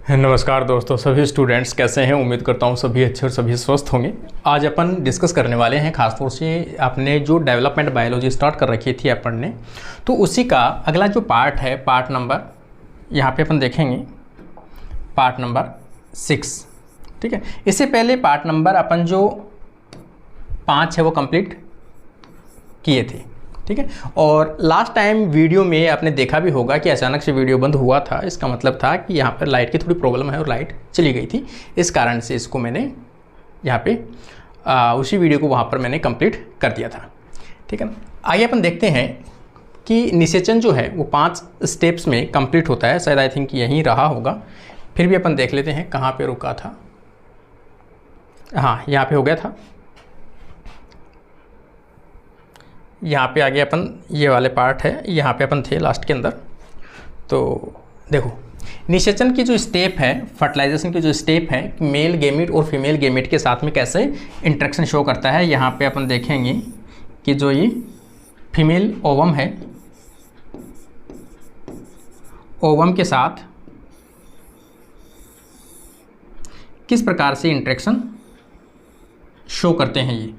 नमस्कार दोस्तों, सभी स्टूडेंट्स कैसे हैं। उम्मीद करता हूं सभी अच्छे और सभी स्वस्थ होंगे। आज अपन डिस्कस करने वाले हैं खासतौर से आपने जो डेवलपमेंट बायोलॉजी स्टार्ट कर रखी थी अपन ने, तो उसी का अगला जो पार्ट है, पार्ट नंबर यहाँ पे अपन देखेंगे पार्ट नंबर 6। ठीक है, इससे पहले पार्ट नंबर अपन जो 5 है वो कंप्लीट किए थे। ठीक है, और लास्ट टाइम वीडियो में आपने देखा भी होगा कि अचानक से वीडियो बंद हुआ था। इसका मतलब था कि यहाँ पर लाइट की थोड़ी प्रॉब्लम है और लाइट चली गई थी, इस कारण से इसको मैंने यहाँ पे उसी वीडियो को वहाँ पर मैंने कंप्लीट कर दिया था। ठीक है ना, आगे अपन देखते हैं कि निषेचन जो है वो 5 स्टेप्स में कंप्लीट होता है। शायद आई थिंक यहीं रहा होगा, फिर भी अपन देख लेते हैं कहाँ पर रुका था। हाँ, यहाँ पर हो गया था। यहाँ पे आगे अपन ये वाले पार्ट है, यहाँ पे अपन थे लास्ट के अंदर। तो देखो, निषेचन की जो स्टेप है, फर्टिलाइजेशन की जो स्टेप है, मेल गेमिट और फीमेल गेमिट के साथ में कैसे इंटरेक्शन शो करता है। यहाँ पे अपन देखेंगे कि जो ये फीमेल ओवम है, ओवम के साथ किस प्रकार से इंटरेक्शन शो करते हैं, ये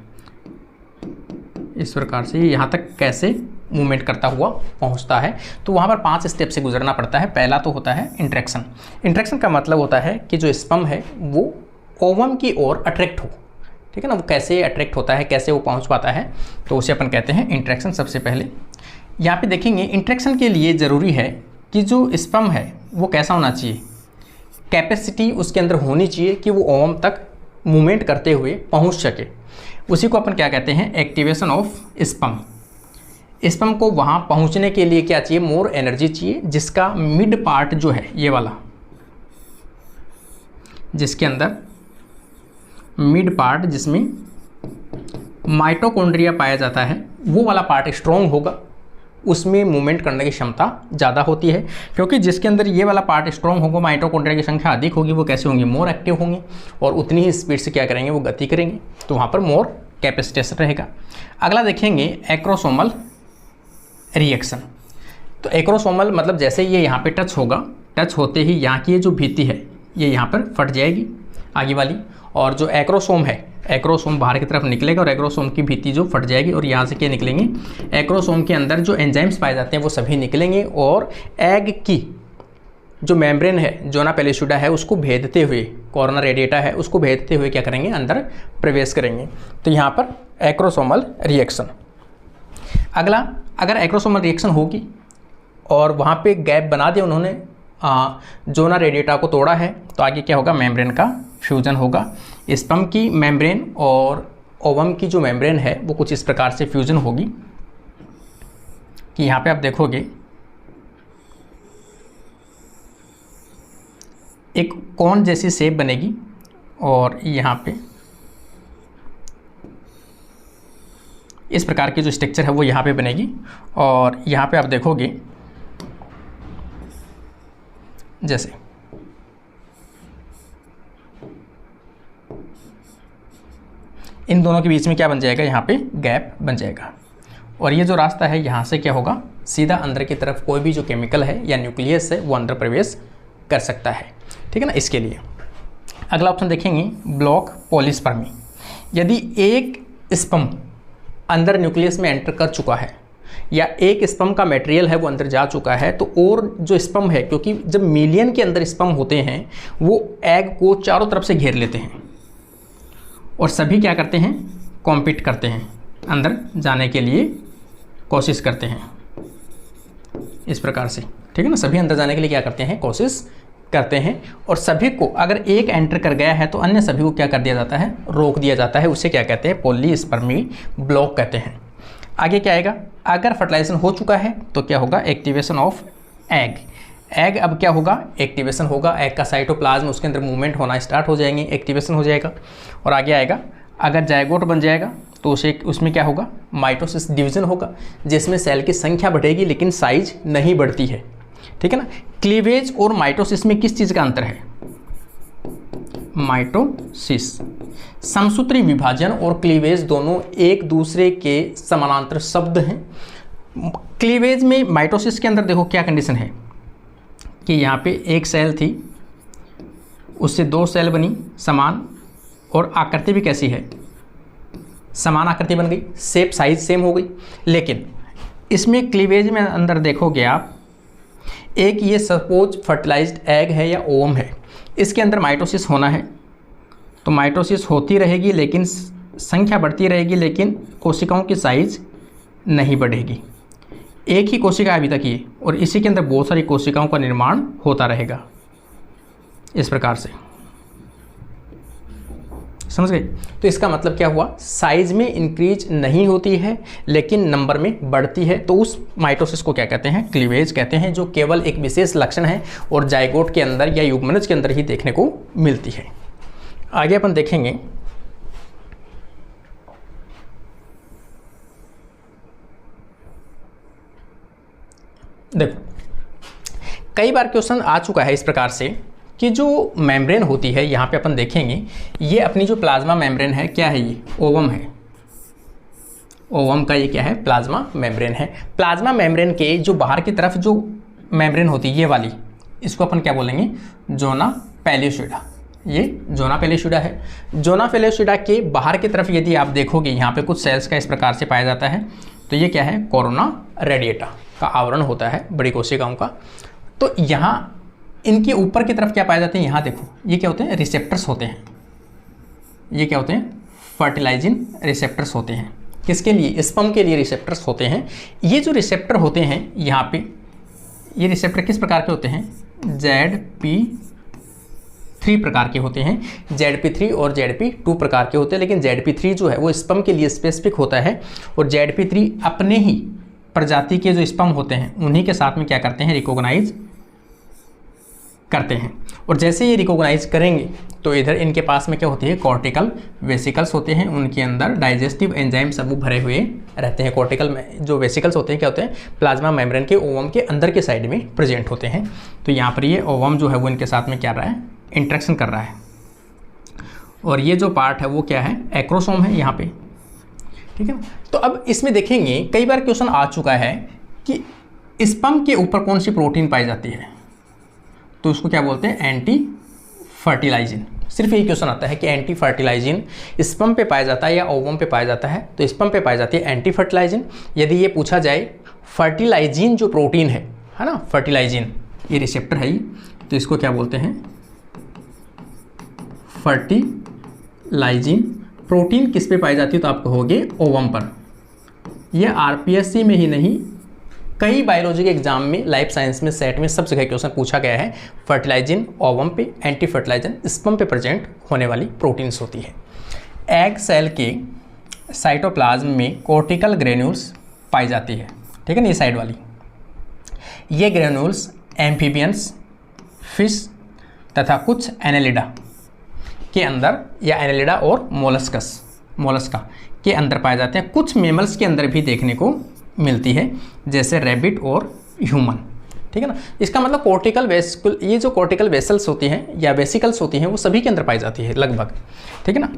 इस प्रकार से यहाँ तक कैसे मूवमेंट करता हुआ पहुँचता है। तो वहाँ पर 5 स्टेप से गुजरना पड़ता है। पहला तो होता है इंट्रैक्शन। इंट्रैक्शन का मतलब होता है कि जो स्पर्म है वो ओवम की ओर अट्रैक्ट हो। ठीक है ना, वो कैसे अट्रैक्ट होता है, कैसे वो पहुँच पाता है, तो उसे अपन कहते हैं इंट्रैक्शन। सबसे पहले यहाँ पे देखेंगे, इंट्रैक्शन के लिए ज़रूरी है कि जो स्पर्म है वो कैसा होना चाहिए, कैपेसिटी उसके अंदर होनी चाहिए कि वो ओवम तक मूवमेंट करते हुए पहुँच सके। उसी को अपन क्या कहते हैं, एक्टिवेशन ऑफ स्पर्म। स्पर्म को वहाँ पहुँचने के लिए क्या चाहिए, मोर एनर्जी चाहिए, जिसका मिड पार्ट जो है ये वाला, जिसके अंदर मिड पार्ट जिसमें माइटोकॉन्ड्रिया पाया जाता है, वो वाला पार्ट स्ट्रॉन्ग होगा, उसमें मूवमेंट करने की क्षमता ज़्यादा होती है। क्योंकि जिसके अंदर ये वाला पार्ट स्ट्रॉन्ग होगा, माइटोकॉन्ड्रिया की संख्या अधिक होगी, वो कैसे होंगे, मोर एक्टिव होंगे, और उतनी ही स्पीड से क्या करेंगे, वो गति करेंगे। तो वहाँ पर मोर कैपेसिटेशन रहेगा। अगला देखेंगे एक्रोसोमल रिएक्शन। तो एक्रोसोमल मतलब जैसे ये यहाँ पे टच होगा, टच होते ही यहाँ की ये जो भित्ति है ये यहाँ पर फट जाएगी आगे वाली, और जो एक्रोसोम है, एक्रोसोम बाहर की तरफ निकलेगा और एक्रोसोम की भित्ति जो फट जाएगी, और यहाँ से क्या निकलेंगे, एक्रोसोम के अंदर जो एंजाइम्स पाए जाते हैं वो सभी निकलेंगे, और एग की जो मेम्ब्रेन है, जोना पेलिसुडा है, उसको भेदते हुए, कॉर्ना रेडिएटा है, उसको भेदते हुए क्या करेंगे, अंदर प्रवेश करेंगे। तो यहाँ पर एक्रोसोमल रिएक्शन। अगला, अगर एक्रोसोमल रिएक्शन होगी और वहाँ पे गैप बना दिया उन्होंने, जोना रेडिएटा को तोड़ा है, तो आगे क्या होगा, मेम्ब्रेन का फ्यूजन होगा। स्पर्म की मेम्ब्रेन और ओवम की जो मेम्ब्रेन है वो कुछ इस प्रकार से फ्यूजन होगी कि यहाँ पे आप देखोगे एक कोन जैसी शेप बनेगी, और यहाँ पे इस प्रकार की जो स्ट्रक्चर है वो यहाँ पे बनेगी, और यहाँ पे आप देखोगे जैसे इन दोनों के बीच में क्या बन जाएगा, यहाँ पे गैप बन जाएगा, और ये जो रास्ता है यहाँ से क्या होगा, सीधा अंदर की तरफ कोई भी जो केमिकल है या न्यूक्लियस है वो अंदर प्रवेश कर सकता है। ठीक है ना, इसके लिए अगला ऑप्शन देखेंगे, ब्लॉक पॉलीस्पर्मी। यदि एक स्पर्म अंदर न्यूक्लियस में एंटर कर चुका है, या एक स्पर्म का मटेरियल है वो अंदर जा चुका है, तो और जो स्पर्म है, क्योंकि जब मिलियन के अंदर स्पर्म होते हैं वो एग को चारों तरफ से घेर लेते हैं, और सभी क्या करते हैं, कॉम्पीट करते हैं, अंदर जाने के लिए कोशिश करते हैं इस प्रकार से। ठीक है ना, सभी अंदर जाने के लिए क्या करते हैं, कोशिश करते हैं, और सभी को अगर एक एंटर कर गया है तो अन्य सभी को क्या कर दिया जाता है, रोक दिया जाता है। उसे क्या कहते हैं, पॉलीस्पर्मी ब्लॉक कहते हैं। आगे क्या आएगा, अगर फर्टिलाइजेशन हो चुका है तो क्या होगा, एक्टिवेशन ऑफ एग। एग अब क्या होगा, एक्टिवेशन होगा, एग का साइटोप्लाज्म उसके अंदर मूवमेंट होना स्टार्ट हो जाएंगे, एक्टिवेशन हो जाएगा। और आगे आएगा, अगर जायगोट बन जाएगा तो उसमें क्या होगा, माइटोसिस डिवीजन होगा, जिसमें सेल की संख्या बढ़ेगी लेकिन साइज नहीं बढ़ती है। ठीक है ना, क्लीवेज और माइटोसिस में किस चीज़ का अंतर है, माइटोसिस, समसूत्री विभाजन और क्लीवेज दोनों एक दूसरे के समानांतर शब्द हैं। क्लीवेज में माइटोसिस के अंदर देखो क्या कंडीशन है कि यहाँ पे एक सेल थी उससे 2 सेल बनी समान, और आकृति भी कैसी है, समान आकृति बन गई, शेप साइज सेम हो गई। लेकिन इसमें क्लीवेज में अंदर देखोगे आप, एक ये सपोज फर्टिलाइज्ड एग है या ओवम है, इसके अंदर माइटोसिस होना है, तो माइटोसिस होती रहेगी लेकिन संख्या बढ़ती रहेगी, लेकिन कोशिकाओं की साइज नहीं बढ़ेगी। एक ही कोशिका अभी तक ये, और इसी के अंदर बहुत सारी कोशिकाओं का निर्माण होता रहेगा इस प्रकार से, समझ गए। तो इसका मतलब क्या हुआ, साइज में इंक्रीज नहीं होती है लेकिन नंबर में बढ़ती है, तो उस माइटोसिस को क्या कहते हैं, क्लीवेज कहते हैं, जो केवल एक विशेष लक्षण है और जाइगोट के अंदर या युग्मनज के अंदर ही देखने को मिलती है। आगे अपन देखेंगे देखो, कई बार क्वेश्चन आ चुका है इस प्रकार से कि जो मेम्ब्रेन होती है, यहाँ पे अपन देखेंगे ये अपनी जो प्लाज्मा मेम्ब्रेन है, क्या है ये, ओवम है। ओवम का ये क्या है, प्लाज्मा मेम्ब्रेन है। प्लाज्मा मेम्ब्रेन के जो बाहर की तरफ जो मेम्ब्रेन होती है ये वाली, इसको अपन क्या बोलेंगे, जोना पेलियोसिडा। ये जोना पेलियोसिडा है। जोना पेलियोसिडा के बाहर की तरफ यदि आप देखोगे, यहाँ पे कुछ सेल्स का इस प्रकार से पाया जाता है, तो ये क्या है, कोरोना रेडिएटा का आवरण होता है बड़ी कोशिकाओं का। तो यहाँ इनके ऊपर की तरफ क्या पाए जाते हैं, यहाँ देखो, ये क्या होते हैं, रिसेप्टर्स होते हैं। ये क्या होते हैं, फर्टिलाइजिंग रिसेप्टर्स होते हैं। किसके लिए, स्पर्म के लिए रिसेप्टर्स होते हैं। ये जो रिसेप्टर होते हैं यहाँ पे, ये रिसेप्टर किस प्रकार के होते हैं, ZP3 प्रकार के होते हैं। ZP3 और ZP2 प्रकार के होते हैं, लेकिन ZP3 जो है वो स्पर्म के लिए स्पेसिफिक होता है, और ZP3 अपने ही प्रजाति के जो स्पर्म होते हैं उन्हीं के साथ में क्या करते हैं, रिकॉग्नाइज करते हैं। और जैसे ये रिकॉग्नाइज करेंगे तो इधर इनके पास में क्या होती है, कॉर्टिकल वेसिकल्स होते हैं, उनके अंदर डाइजेस्टिव एंजाइम सब भरे हुए रहते हैं। कॉर्टिकल में जो वेसिकल्स होते हैं क्या होते हैं, प्लाज्मा मेम्ब्रेन के ओवम के अंदर के साइड में प्रेजेंट होते हैं। तो यहाँ पर ये ओवम जो है वो इनके साथ में क्या रहा है, इंट्रैक्शन कर रहा है। और ये जो पार्ट है वो क्या है, एक्रोसोम है यहाँ पे, ठीक है। तो अब इसमें देखेंगे कई बार क्वेश्चन आ चुका है कि स्पर्म के ऊपर कौन सी प्रोटीन पाई जाती है, तो उसको क्या बोलते हैं, एंटी फर्टिलाइजिन। सिर्फ यही क्वेश्चन आता है कि एंटी फर्टिलाइजिन स्पर्म पे पाया जाता है या ओवम पे पाया जाता है, तो स्पर्म पे पाई जाती है एंटी फर्टिलाइजिन। यदि ये पूछा जाए फर्टिलाइजिन जो प्रोटीन है ना, फर्टिलाइजिन ये रिसेप्टर है, तो इसको क्या बोलते हैं, फर्टिलाइजिन। प्रोटीन किस पे पाई जाती है, तो आप कहोगे ओवम पर। यह आरपीएससी में ही नहीं, कई बायोलॉजी के एग्जाम में, लाइफ साइंस में, सेट में सब जगह क्वेश्चन पूछा गया है। फर्टिलाइजिन ओवम पे, एंटी फर्टिलाइजिन स्पर्म पे प्रेजेंट होने वाली प्रोटीन्स होती है। एग सेल के साइटोप्लाज्म में कॉर्टिकल ग्रेन्यूल्स पाई जाती है, ठीक है ना, ये साइड वाली। ये ग्रेन्यूल्स एम्फीबियंस, फिश तथा कुछ एनेलिडा के अंदर, या एनेलिडा और मोलस्का के अंदर पाए जाते हैं। कुछ मेमल्स के अंदर भी देखने को मिलती है, जैसे रैबिट और ह्यूमन, ठीक है ना। इसका मतलब कॉर्टिकल वेसिकल, ये जो कॉर्टिकल वेसल्स होती हैं या वेसिकल्स होती हैं वो सभी के अंदर पाई जाती है लगभग, ठीक है ना।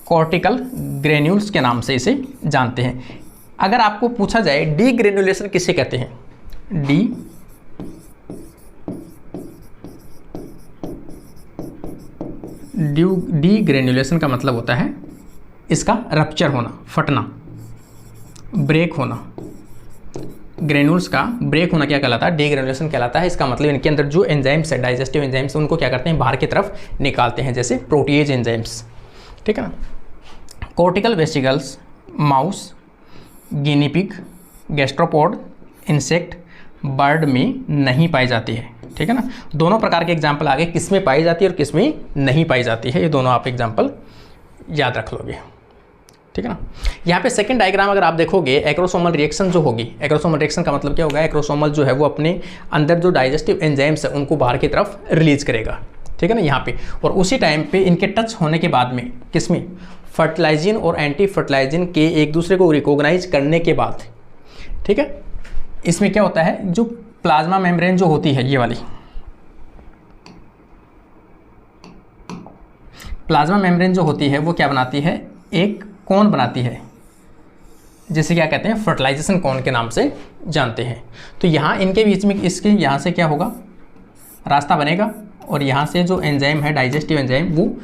कॉर्टिकल ग्रेन्यूल्स के नाम से इसे जानते हैं। अगर आपको पूछा जाए डी ग्रेन्युलेशन किसे कहते हैं, डी ग्रेन्युलेशन का मतलब होता है इसका रप्चर होना, फटना, ब्रेक होना। ग्रेन्यूल्स का ब्रेक होना क्या कहलाता है, डीग्रेनुलेशन कहलाता है। इसका मतलब इनके अंदर जो एंजाइम्स है, डाइजेस्टिव एंजाइम्स, उनको क्या करते हैं, बाहर की तरफ निकालते हैं, जैसे प्रोटीएज एंजाइम्स, ठीक है ना। Cortical vesicles mouse, guinea pig, gastropod, insect, bird में नहीं पाई जाती है, ठीक है ना। दोनों प्रकार के एग्जाम्पल आगे, किस में पाई जाती है और किस में नहीं पाई जाती है, ये दोनों आप एग्जाम्पल याद रख लोगे, ठीक है ना। यहाँ पे सेकंड डायग्राम अगर आप देखोगे, एक्रोसोमल रिएक्शन जो होगी, एक्रोसोमल रिएक्शन का मतलब क्या होगा, एक्रोसोमल जो है वो अपने अंदर जो डाइजेस्टिव एंजाइम्स है उनको बाहर की तरफ रिलीज करेगा, ठीक है ना, यहाँ पे। और उसी टाइम पे इनके टच होने के बाद में किसमें, फर्टिलाइजिन और एंटी फर्टिलाइजिन के एक दूसरे को रिकॉग्नाइज करने के बाद, ठीक है, इसमें क्या होता है, जो प्लाज्मा मेम्ब्रेन जो होती है, ये वाली प्लाज्मा मेम्ब्रेन जो होती है वो क्या बनाती है, एक कोन बनाती है, जिसे क्या कहते हैं, फर्टिलाइजेशन कोन के नाम से जानते हैं। तो यहाँ इनके बीच में, इसके यहाँ से क्या होगा, रास्ता बनेगा और यहाँ से जो एंजाइम है, डाइजेस्टिव एंजाइम, वो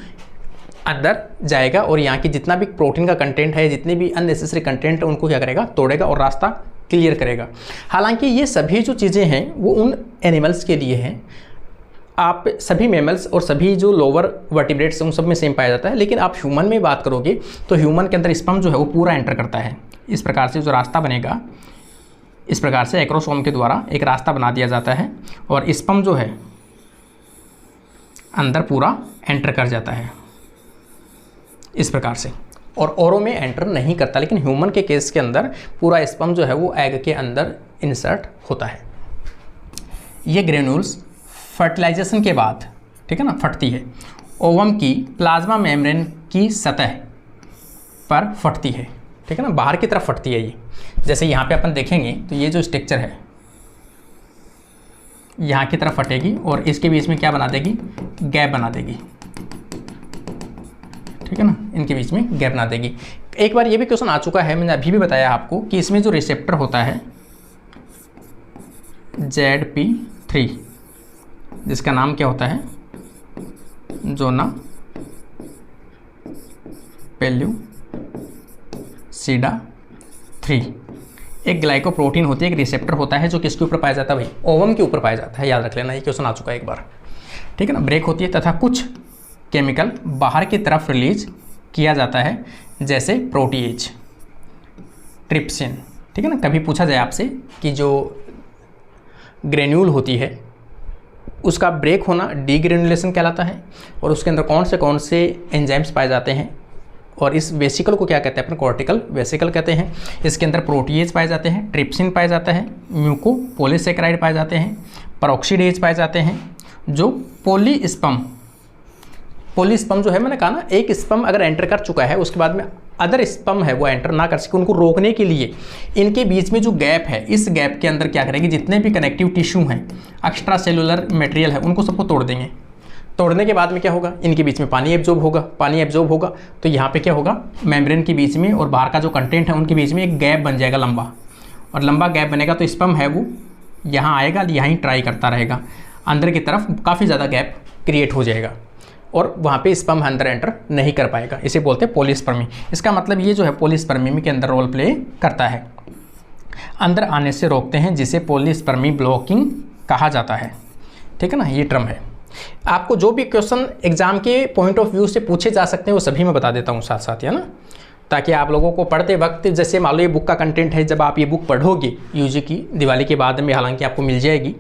अंदर जाएगा और यहाँ की जितना भी प्रोटीन का कंटेंट है, जितने भी अननेसेसरी कंटेंट है, उनको क्या करेगा, तोड़ेगा और रास्ता क्लियर करेगा। हालांकि ये सभी जो चीज़ें हैं वो उन एनिमल्स के लिए हैं। आप सभी मैमल्स और सभी जो लोअर वर्टिब्रेट्स उन सब में सेम पाया जाता है, लेकिन आप ह्यूमन में बात करोगे तो ह्यूमन के अंदर स्पर्म जो है वो पूरा एंटर करता है। इस प्रकार से जो रास्ता बनेगा, इस प्रकार से एक्रोसोम के द्वारा एक रास्ता बना दिया जाता है और स्पर्म जो है अंदर पूरा एंटर कर जाता है इस प्रकार से, और औरों में एंटर नहीं करता। लेकिन ह्यूमन के केस के अंदर पूरा स्पर्म जो है वो एग के अंदर इंसर्ट होता है। ये ग्रेन्यूल्स फर्टिलाइजेशन के बाद, ठीक है ना, फटती है, ओवम की प्लाज्मा मेम्ब्रेन की सतह पर फटती है, ठीक है ना, बाहर की तरफ फटती है ये। जैसे यहाँ पे अपन देखेंगे तो ये जो स्ट्रक्चर है यहाँ की तरफ फटेगी और इसके बीच में क्या बना देगी, गैप बना देगी, ठीक है ना, इनके बीच में गैप बना देगी। एक बार ये भी क्वेश्चन आ चुका है, मैंने अभी भी बताया आपको कि इसमें जो रिसेप्टर होता है ZP3, जिसका नाम क्या होता है, जोना पेल्यूसिडा 3, एक ग्लाइकोप्रोटीन होती है, एक रिसेप्टर होता है जो किसके ऊपर पाया जाता है भाई, ओवम के ऊपर पाया जाता है। याद रख लेना, ये क्वेश्चन आ चुका है एक बार, ठीक है ना। ब्रेक होती है तथा कुछ केमिकल बाहर की तरफ रिलीज किया जाता है, जैसे प्रोटीएज, ट्रिप्सिन, ठीक है ना। कभी पूछा जाए आपसे कि जो ग्रेन्यूल होती है उसका ब्रेक होना डीग्रेनुलेशन कहलाता है, और उसके अंदर कौन से एंजाइम्स पाए जाते हैं, और इस वेसिकल को क्या कहते हैं, अपन कॉर्टिकल वेसिकल कहते हैं। इसके अंदर प्रोटीएज पाए जाते हैं, ट्रिप्सिन पाए जाता है, म्यूकोपोलीसेकेराइड पाए जाते हैं, पेरोक्सीडेज पाए जाते हैं। जो पॉलीस्पर्म जो है, मैंने कहा ना, एक स्पर्म अगर एंटर कर चुका है उसके बाद में अदर स्पर्म है वो एंटर ना कर सके, उनको रोकने के लिए इनके बीच में जो गैप है, इस गैप के अंदर क्या करेंगे, जितने भी कनेक्टिव टिश्यू हैं, एक्स्ट्रा सेलुलर मटेरियल है, उनको सबको तोड़ देंगे। तोड़ने के बाद में क्या होगा, इनके बीच में पानी एब्जॉर्ब होगा, तो यहाँ पे क्या होगा, मेम्ब्रेन के बीच में और बाहर का जो कंटेंट है उनके बीच में एक गैप बन जाएगा लंबा, और लंबा गैप बनेगा तो स्पर्म है वो यहाँ आएगा, यहाँ ही ट्राई करता रहेगा, अंदर की तरफ काफ़ी ज़्यादा गैप क्रिएट हो जाएगा और वहाँ पे स्पर्म अंदर एंटर नहीं कर पाएगा। इसे बोलते हैं पॉलीस्पर्मी। इसका मतलब ये जो है पॉलीस्पर्मी के अंदर रोल प्ले करता है, अंदर आने से रोकते हैं, जिसे पॉलीस्पर्मी ब्लॉकिंग कहा जाता है, ठीक है ना, ये टर्म है। आपको जो भी क्वेश्चन एग्जाम के पॉइंट ऑफ व्यू से पूछे जा सकते हैं वो सभी मैं बता देता हूँ साथ साथ, है ना, ताकि आप लोगों को पढ़ते वक्त, जैसे मान लो ये बुक का कंटेंट है, जब आप ये बुक पढ़ोगे यूजी की दिवाली के बाद में, हालांकि आपको मिल जाएगी,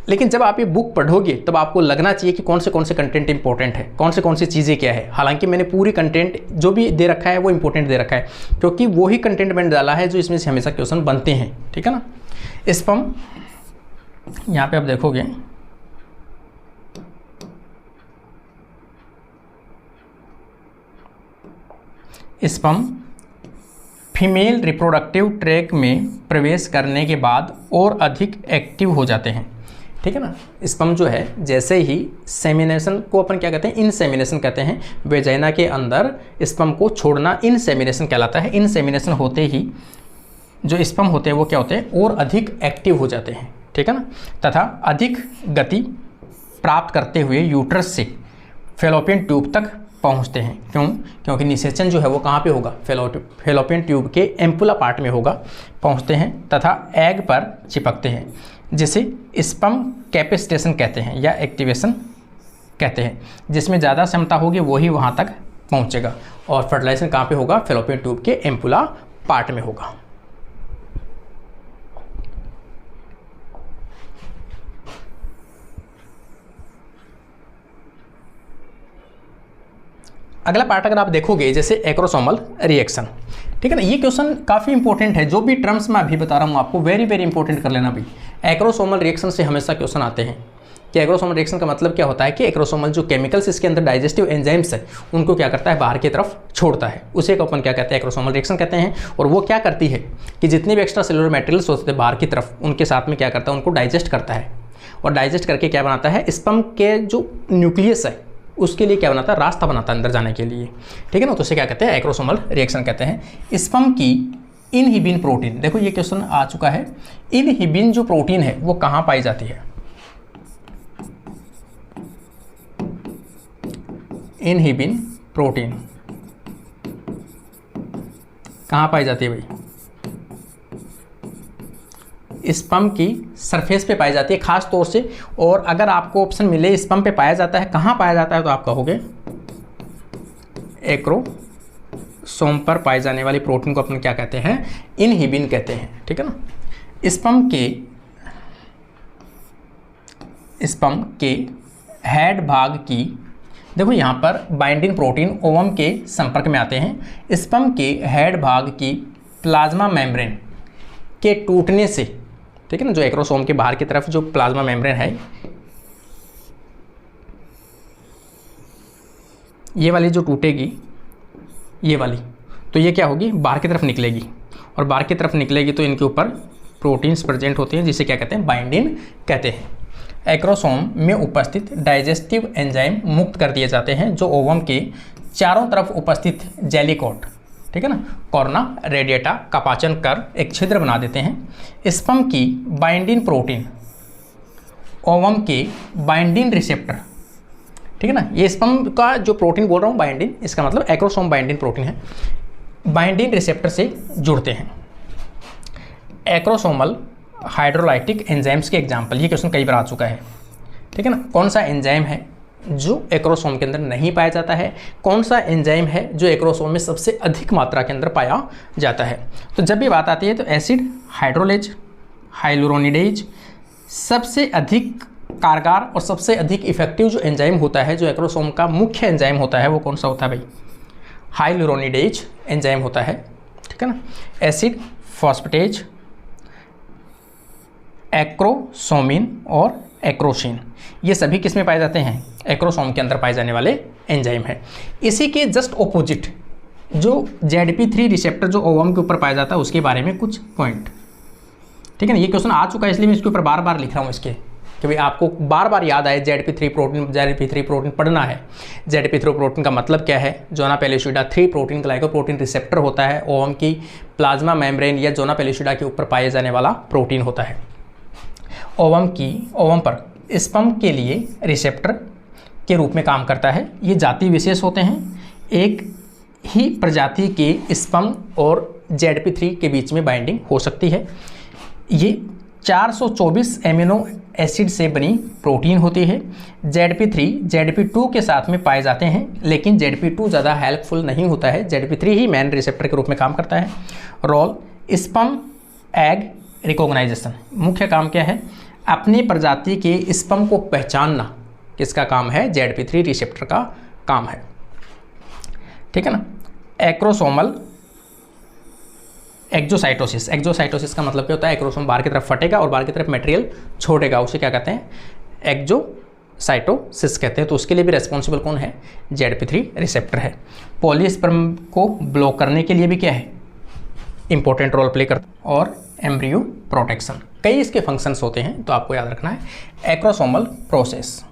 लेकिन जब आप ये बुक पढ़ोगे तब आपको लगना चाहिए कि कौन से कंटेंट इंपॉर्टेंट है, कौन सी चीज़ें क्या है। हालांकि मैंने पूरी कंटेंट जो भी दे रखा है वो इंपॉर्टेंट दे रखा है, क्योंकि वही कंटेंट मैंने डाला है जो इसमें से हमेशा क्वेश्चन बनते हैं, ठीक है ना। स्पर्म यहाँ पे आप देखोगे, स्पर्म फीमेल रिप्रोडक्टिव ट्रैक में प्रवेश करने के बाद और अधिक एक्टिव हो जाते हैं, ठीक है ना। स्पर्म जो है, जैसे ही सेमिनेशन को अपन क्या कहते हैं, इनसेमिनेशन कहते हैं, वेजाइना के अंदर स्पर्म को छोड़ना इनसेमिनेशन कहलाता है। इनसेमिनेशन होते ही जो स्पर्म होते हैं वो क्या होते हैं, और अधिक एक्टिव हो जाते हैं, ठीक है ना, तथा अधिक गति प्राप्त करते हुए यूट्रस से फैलोपियन ट्यूब तक पहुंचते हैं। क्योंकि निषेचन जो है वो कहाँ पे होगा, फैलोपियन ट्यूब के एम्पुला पार्ट में होगा, पहुंचते हैं तथा एग पर चिपकते हैं, जिसे स्पर्म कैपेसिटेशन कहते हैं या एक्टिवेशन कहते हैं। जिसमें ज़्यादा क्षमता होगी वही वहाँ तक पहुँचेगा, और फर्टिलाइजेशन कहाँ पे होगा, फैलोपियन ट्यूब के एम्पुला पार्ट में होगा। अगला पार्ट अगर आप देखोगे, जैसे एक्रोसोमल रिएक्शन, ठीक है ना, ये क्वेश्चन काफ़ी इंपॉर्टेंट है। जो भी टर्म्स मैं अभी बता रहा हूँ आपको, वेरी वेरी इंपॉर्टेंट कर लेना भाई। एक्रोसोमल रिएक्शन से हमेशा क्वेश्चन आते हैं कि एक्रोसोमल रिएक्शन का मतलब क्या होता है, कि एक्रोसोमल जो केमिकल्स इसके अंदर डाइजेस्टिव एंजाइम्स है उनको क्या करता है, बाहर की तरफ छोड़ता है, उसे को अपन क्या कहते हैं, एक्रोसोमल रिएक्शन कहते हैं। और वो क्या करती है कि जितने भी एक्स्ट्रा सेलुलर मटेरियल्स होते हैं बाहर की तरफ, उनके साथ में क्या करता है, उनको डाइजेस्ट करता है, और डाइजेस्ट करके क्या बनाता है, स्पर्म के जो न्यूक्लियस है उसके लिए क्या बनाता है, रास्ता बनाता है अंदर जाने के लिए, ठीक है ना। तो उसे क्या कहते हैं, एक्रोसोमल रिएक्शन कहते हैं। स्पर्म की इनहिबिन प्रोटीन, देखो ये क्वेश्चन आ चुका है, इनहिबिन जो प्रोटीन है वो कहाँ पाई जाती है, इनहिबिन प्रोटीन कहाँ पाई जाती है भाई? स्पर्म की सरफेस पे पाई जाती है खास तौर से। और अगर आपको ऑप्शन मिले स्पर्म पे पाया जाता है, कहाँ पाया जाता है, तो आप कहोगे एक्रोसोम पर पाए जाने वाली प्रोटीन को अपन क्या कहते हैं? इनहिबिन कहते हैं। ठीक है ना। स्पर्म के हेड भाग की, देखो यहाँ पर बाइंडिंग प्रोटीन ओवम के संपर्क में आते हैं। स्पर्म के हेड भाग की प्लाज्मा मेम्ब्रेन के टूटने से, ठीक है ना, जो एक्रोसोम के बाहर की तरफ जो प्लाज्मा मेम्ब्रेन है, ये वाली जो टूटेगी, ये वाली, तो ये क्या होगी? बाहर की तरफ निकलेगी। और बाहर की तरफ निकलेगी तो इनके ऊपर प्रोटीन्स प्रेजेंट होते हैं, जिसे क्या कहते हैं? बाइंडिंग कहते हैं। एक्रोसोम में उपस्थित डाइजेस्टिव एंजाइम मुक्त कर दिए जाते हैं, जो ओवम के चारों तरफ उपस्थित जेलिकोट, ठीक है ना, कॉर्ना रेडिएटा का पाचन कर एक छिद्र बना देते हैं। स्पर्म की बाइंडिंग प्रोटीन ओवम के बाइंडिंग रिसेप्टर, ठीक है ना, ये स्पर्म का जो प्रोटीन बोल रहा हूँ बाइंडिंग, इसका मतलब एक्रोसोम बाइंडिंग प्रोटीन है, बाइंडिंग रिसेप्टर से जुड़ते हैं। एक्रोसोमल हाइड्रोलाइटिक एंजाइम्स के एग्जाम्पल, ये क्वेश्चन कई बार आ चुका है। ठीक है ना। कौन सा एंजाइम है जो एक्रोसोम के अंदर नहीं पाया जाता है? कौन सा एंजाइम है जो एक्रोसोम में सबसे अधिक मात्रा के अंदर पाया जाता है? तो जब भी बात आती है तो एसिड हाइड्रोलेज, हाइलुरोनिडेज, सबसे अधिक कारगर और सबसे अधिक इफेक्टिव जो एंजाइम होता है, जो एक्रोसोम का मुख्य एंजाइम होता है, वो कौन सा होता है भाई? हाइलुरोनिडेज एंजाइम होता है। ठीक है ना। एसिड फॉस्फेटेज, एक्रोसोमिन और एक्रोसिन, ये सभी किस में पाए जाते हैं? एक्रोसोम के अंदर पाए जाने वाले एंजाइम है। इसी के जस्ट ऑपोजिट जो ZP3 रिसेप्टर जो ओवम के ऊपर पाया जाता है, उसके बारे में कुछ पॉइंट। ठीक है ना। ये क्वेश्चन आ चुका है, इसलिए मैं इसके ऊपर बार बार लिख रहा हूँ, इसके कि भाई आपको बार बार याद आए ZP3 प्रोटीन पढ़ना है। ZP3 प्रोटीन का मतलब क्या है? Zona pellucida 3 protein glycoprotein receptor होता है, ओवम की प्लाज्मा मेम्ब्रेन या जोना पेलिसिडा के ऊपर पाए जाने वाला प्रोटीन होता है। ओवम पर स्पर्म के लिए रिसेप्टर के रूप में काम करता है। ये जाति विशेष होते हैं। एक ही प्रजाति के स्पर्म और ZP3 के बीच में बाइंडिंग हो सकती है। ये 424 एमिनो एसिड से बनी प्रोटीन होती है। ZP3 ZP2 के साथ में पाए जाते हैं, लेकिन ZP2 ज़्यादा हेल्पफुल नहीं होता है। ZP3 ही मेन रिसेप्टर के रूप में काम करता है। रोल स्पर्म एग रिकॉग्नाइजेशन, मुख्य काम क्या है? अपनी प्रजाति के स्पर्म को पहचानना किसका काम है? ZP3 रिसेप्टर का काम है। ठीक है ना। एक्रोसोमल एक्जोसाइटोसिस, एक्जोसाइटोसिस का मतलब क्या होता है? एक्रोसोम बाहर की तरफ फटेगा और बाहर की तरफ मटेरियल छोड़ेगा, उसे क्या कहते हैं? एक्जोसाइटोसिस कहते हैं। तो उसके लिए भी रेस्पॉन्सिबल कौन है? ZP3 रिसेप्टर है। पॉलीस्पर्म को ब्लॉक करने के लिए भी क्या है? इंपॉर्टेंट रोल प्ले करता है। और एम्ब्रियो प्रोटेक्शन, कई इसके फंक्शंस होते हैं, तो आपको याद रखना है। एक्रोसोमल प्रोसेस,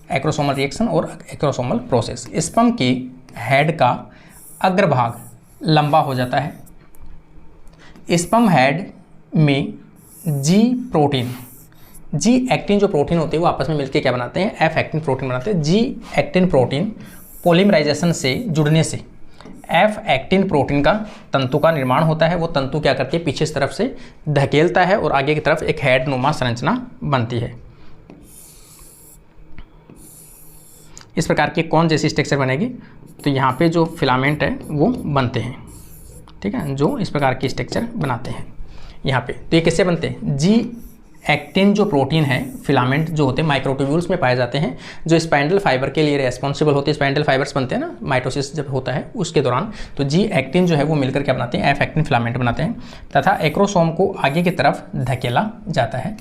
एक्रोसोमल रिएक्शन और एक्रोसोमल प्रोसेस। स्पर्म की हेड का अग्रभाग लंबा हो जाता है। स्पर्म हेड में जी एक्टिन जो प्रोटीन होती है वो आपस में मिलकर क्या बनाते हैं? एफ एक्टिन प्रोटीन बनाते हैं। जी एक्टिन प्रोटीन पॉलीमराइजेशन से जुड़ने से एफ एक्टिन प्रोटीन का तंतु का निर्माण होता है। वो तंतु क्या करती है? पीछे की तरफ से धकेलता है और आगे की तरफ एक हेड नुमा संरचना बनती है। इस प्रकार की कौन जैसी स्ट्रक्चर बनेगी? तो यहाँ पे जो फिलामेंट है वो बनते हैं। ठीक है, जो इस प्रकार की स्ट्रक्चर बनाते हैं यहाँ पे। तो ये किससे बनते हैं? जी एक्टिन जो प्रोटीन है, फिलामेंट जो होते हैं माइक्रोट्यूब्यूल्स में पाए जाते हैं, जो स्पाइंडल फाइबर के लिए रेस्पॉन्सिबल होते हैं। स्पाइंडल फाइबर्स बनते हैं ना माइटोसिस जब होता है उसके दौरान, तो जी एक्टिन जो है वो मिलकर क्या बनाते हैं? एफ एक्टिन फिलामेंट बनाते हैं तथा एक्रोसोम को आगे की तरफ धकेला जाता है।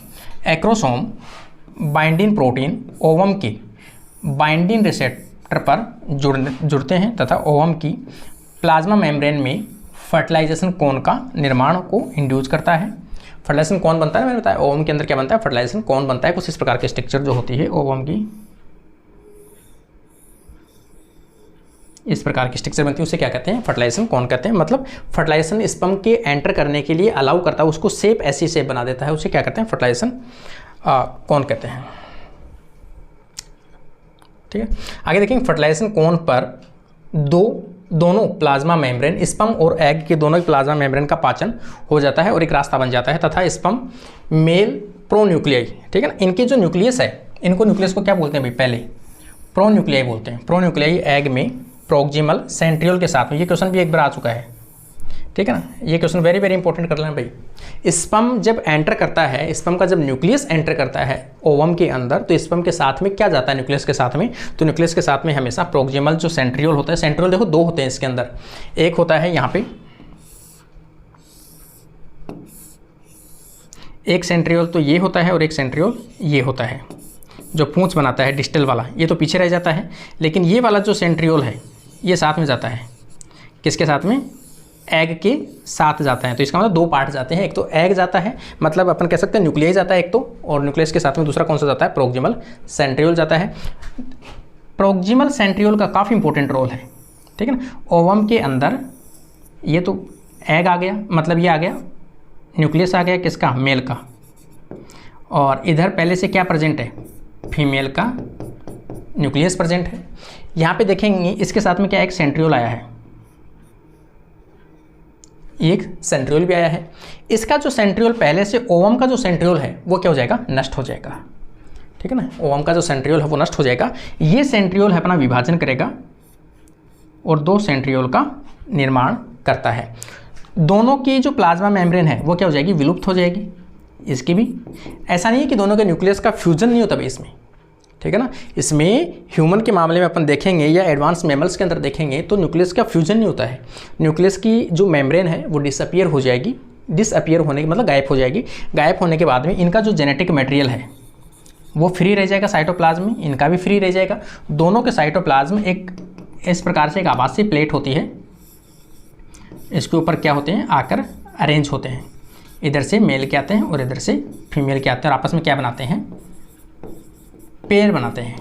एक्रोसोम बाइंडिंग प्रोटीन ओवम के बाइंडिंग रिसेप्टर पर जुड़ते हैं तथा ओवम की प्लाज्मा मेम्ब्रेन में फर्टिलाइजेशन कोन का निर्माण को इंड्यूस करता है। फर्टिलाइजेशन कौन बनता है? मैंने बताया ओवम के अंदर क्या बनता है? फर्टिलाइजेशन कौन बनता है। कुछ इस प्रकार के स्ट्रक्चर जो होती है ओवम की, इस प्रकार की स्ट्रक्चर बनती है, उसे क्या कहते हैं? फर्टिलाइजेशन कौन कहते हैं। मतलब फर्टिलाइजेशन स्पर्म के एंटर करने के लिए अलाउ करता है, उसको शेप ऐसी शेप बना देता है, उसे क्या कहते हैं? फर्टिलाइजेशन कौन कहते हैं। ठीक है। आगे देखेंगे फर्टिलाइजेशन कोन पर दोनों प्लाज्मा मेम्ब्रेन, स्पर्म और एग के दोनों ही प्लाज्मा मेम्ब्रेन का पाचन हो जाता है और एक रास्ता बन जाता है तथा स्पर्म मेल प्रोन्यूक्लियाई, ठीक है ना, इनके जो न्यूक्लियस है, इनको न्यूक्लियस को क्या बोलते हैं भाई, पहले प्रोन्यूक्लियाई बोलते हैं। प्रोन्यूक्लियाई एग में प्रोक्सिमल सेंट्रियोल के साथ में, ये क्वेश्चन भी एक बार आ चुका है, ठीक है ना, ये क्वेश्चन वेरी वेरी इंपॉर्टेंट कर लेना भाई। स्पर्म जब एंटर करता है, स्पर्म का जब न्यूक्लियस एंटर करता है ओवम के अंदर, तो स्पर्म के साथ में क्या जाता है न्यूक्लियस के साथ में, तो न्यूक्लियस के साथ में हमेशा प्रोक्सिमल जो सेंट्रियोल होता है, सेंट्रियोल देखो दो होते हैं इसके अंदर, एक होता है यहाँ पे एक सेंट्रियोल, तो ये होता है, और एक सेंट्रियोल ये होता है जो पूंछ बनाता है डिस्टल वाला, ये तो पीछे रह जाता है, लेकिन ये वाला जो सेंट्रियोल है ये साथ में जाता है, किसके साथ में, एग के साथ जाता है। तो इसका मतलब दो पार्ट जाते हैं, एक तो एग जाता है, मतलब अपन कह सकते हैं न्यूक्लियस जाता है एक तो, और न्यूक्लियस के साथ में दूसरा कौन सा जाता है, प्रोक्सिमल सेंट्रियोल जाता है। प्रोक्सिमल सेंट्रियोल का काफ़ी इंपॉर्टेंट रोल है, ठीक है ना। ओवम के अंदर ये तो एग आ गया, मतलब ये आ गया न्यूक्लियस आ गया किसका, मेल का, और इधर पहले से क्या प्रेजेंट है, फीमेल का न्यूक्लियस प्रेजेंट है। यहाँ पे देखेंगे इसके साथ में क्या एक सेंट्रियोल आया है, एक सेंट्रियोल भी आया है। इसका जो सेंट्रियोल पहले से ओवम का जो सेंट्रियोल है वो क्या हो जाएगा, नष्ट हो जाएगा, ठीक है ना, ओवम का जो सेंट्रियोल है वो नष्ट हो जाएगा। ये सेंट्रियोल है अपना विभाजन करेगा और दो सेंट्रियोल का निर्माण करता है। दोनों की जो प्लाज्मा मेम्ब्रेन है वो क्या हो जाएगी, विलुप्त हो जाएगी। इसकी भी ऐसा नहीं है कि दोनों के न्यूक्लियस का फ्यूजन नहीं होता भाई इसमें, ठीक है ना। इसमें ह्यूमन के मामले में अपन देखेंगे या एडवांस मैमल्स के अंदर देखेंगे तो न्यूक्लियस का फ्यूजन नहीं होता है। न्यूक्लियस की जो मेम्ब्रेन है वो डिसअपियर हो जाएगी, डिसअपियर होने के मतलब गायब हो जाएगी। गायब होने के बाद में इनका जो जेनेटिक मटेरियल है वो फ्री रह जाएगा साइटोप्लाज्म में, इनका भी फ्री रह जाएगा। दोनों के साइटोप्लाज्म एक इस प्रकार से एक आभासी प्लेट होती है, इसके ऊपर क्या होते हैं, आकर अरेंज होते हैं। इधर से मेल के आते हैं और इधर से फीमेल के आते हैं और आपस में क्या बनाते हैं, पेयर बनाते हैं,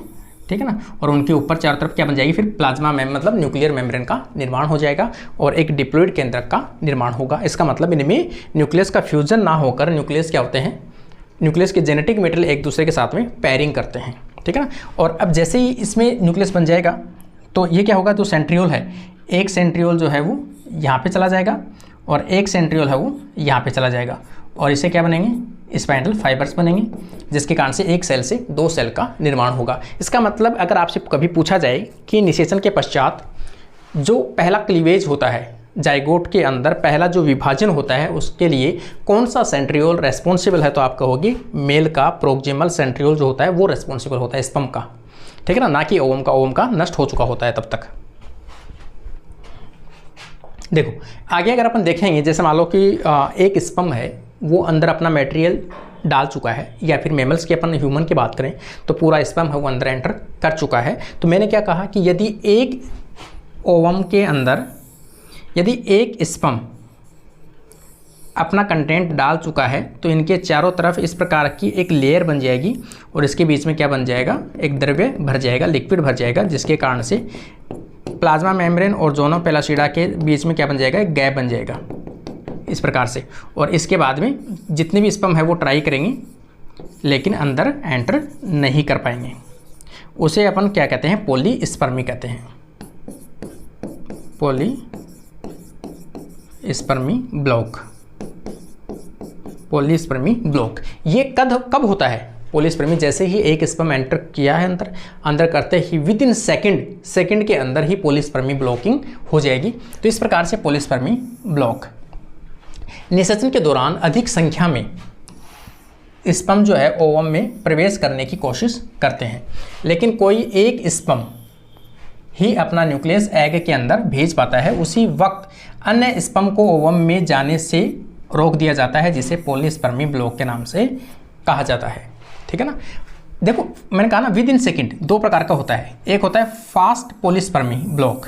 ठीक है ना। और उनके ऊपर चारों तरफ क्या बन जाएगी, फिर प्लाज्मा में मतलब न्यूक्लियर मेम्ब्रेन का निर्माण हो जाएगा और एक डिप्लॉइड केंद्रक का निर्माण होगा। इसका मतलब इनमें न्यूक्लियस का फ्यूजन ना होकर न्यूक्लियस क्या होते हैं, न्यूक्लियस के जेनेटिक मटेरियल एक दूसरे के साथ में पैरिंग करते हैं, ठीक है ना। और अब जैसे ही इसमें न्यूक्लियस बन जाएगा तो ये क्या होगा, जो सेंट्रियोल है, एक सेंट्रियोल जो है वो यहाँ पे चला जाएगा और एक सेंट्रियोल है वो यहाँ पे चला जाएगा और इसे क्या बनेंगे, स्पाइनल फाइबर्स बनेंगे, जिसके कारण से एक सेल से दो सेल का निर्माण होगा। इसका मतलब अगर आपसे कभी पूछा जाए कि निषेचन के पश्चात जो पहला क्लीवेज होता है, जाइगोट के अंदर पहला जो विभाजन होता है, उसके लिए कौन सा सेंट्रियोल रेस्पॉन्सिबल है, तो आप कहोगे मेल का प्रोक्सिमल सेंट्रियोल जो होता है वो रेस्पॉन्सिबल होता है स्पर्म का, ठीक है ना कि ओवम का। ओवम का नष्ट हो चुका होता है तब तक। देखो आगे अगर अपन देखेंगे, जैसे मान लो कि एक स्पर्म है वो अंदर अपना मटेरियल डाल चुका है, या फिर मेमल्स की अपन ह्यूमन की बात करें तो पूरा स्पर्म है वो अंदर एंटर कर चुका है। तो मैंने क्या कहा कि यदि एक ओवम के अंदर यदि एक स्पर्म अपना कंटेंट डाल चुका है तो इनके चारों तरफ इस प्रकार की एक लेयर बन जाएगी और इसके बीच में क्या बन जाएगा, एक द्रव्य भर जाएगा, लिक्विड भर जाएगा, जिसके कारण से प्लाज्मा मेम्ब्रेन और जोनो पेलासिडा के बीच में क्या बन जाएगा, एक गैप बन जाएगा इस प्रकार से। और इसके बाद में जितने भी स्पर्म है वो ट्राई करेंगे लेकिन अंदर एंटर नहीं कर पाएंगे। उसे अपन क्या कहते हैं, पॉलीस्पर्मी कहते हैं, पॉलीस्पर्मी ब्लॉक, पॉलीस्पर्मी ब्लॉक। ये कब होता है पॉलीस्पर्मी, जैसे ही एक स्पर्म एंटर किया है अंदर करते ही विद इन सेकंड के अंदर ही पॉलीस्पर्मी ब्लॉकिंग हो जाएगी। तो इस प्रकार से पॉलीस्पर्मी ब्लॉक निषेचन के दौरान अधिक संख्या में स्पर्म जो है ओवम में प्रवेश करने की कोशिश करते हैं, लेकिन कोई एक स्पर्म ही अपना न्यूक्लियस एग के अंदर भेज पाता है। उसी वक्त अन्य स्पर्म को ओवम में जाने से रोक दिया जाता है, जिसे पॉलीस्पर्मी ब्लॉक के नाम से कहा जाता है, ठीक है ना। देखो मैंने कहा ना विद इन सेकेंड दो प्रकार का होता है, एक होता है फास्ट पॉलीस्पर्मी ब्लॉक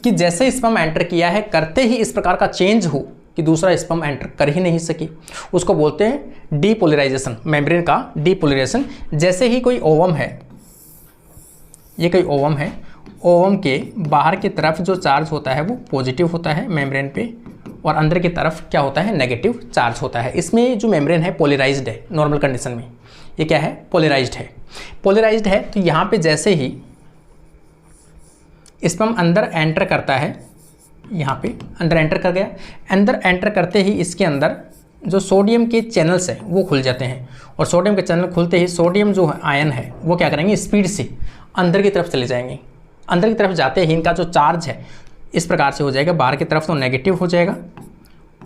कि जैसे स्पर्म एंटर किया है करते ही इस प्रकार का चेंज हो कि दूसरा स्पर्म एंटर कर ही नहीं सके, उसको बोलते हैं डीपोलराइजेशन, मेम्ब्रेन का डीपोलराइजेशन। जैसे ही कोई ओवम है, ये कोई ओवम है, ओवम के बाहर की तरफ जो चार्ज होता है वो पॉजिटिव होता है मेम्ब्रेन पे, और अंदर की तरफ क्या होता है, नेगेटिव चार्ज होता है। इसमें जो मेम्ब्रेन है पोलराइज्ड है, नॉर्मल कंडीशन में ये क्या है, पोलराइज्ड है। पोलराइज्ड है तो यहाँ पे जैसे ही स्पर्म अंदर एंटर करता है, यहाँ पे अंदर एंटर कर गया, अंदर एंटर करते ही इसके अंदर जो सोडियम के चैनल्स हैं वो खुल जाते हैं, और सोडियम के चैनल खुलते ही सोडियम जो आयन है वो क्या करेंगे, स्पीड से अंदर की तरफ चले जाएंगे। अंदर की तरफ जाते ही इनका जो चार्ज है इस प्रकार से हो जाएगा, बाहर की तरफ तो नेगेटिव हो जाएगा